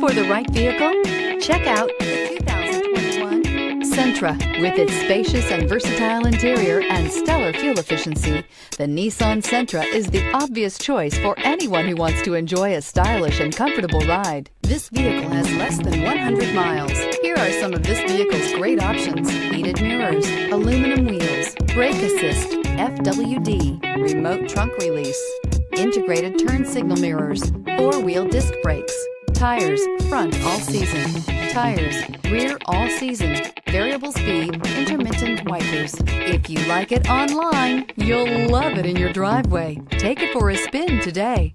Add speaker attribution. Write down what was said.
Speaker 1: for the right vehicle? Check out the 2021 Sentra. With its spacious and versatile interior and stellar fuel efficiency, the Nissan Sentra is the obvious choice for anyone who wants to enjoy a stylish and comfortable ride. This vehicle has less than 100 miles. Here are some of this vehicle's great options: heated mirrors, aluminum wheels, brake assist, FWD, remote trunk release, integrated turn signal mirrors, four-wheel disc brakes, tires front all season, tires rear all season, variable speed, intermittent wipers. If you like it online, you'll love it in your driveway. Take it for a spin today.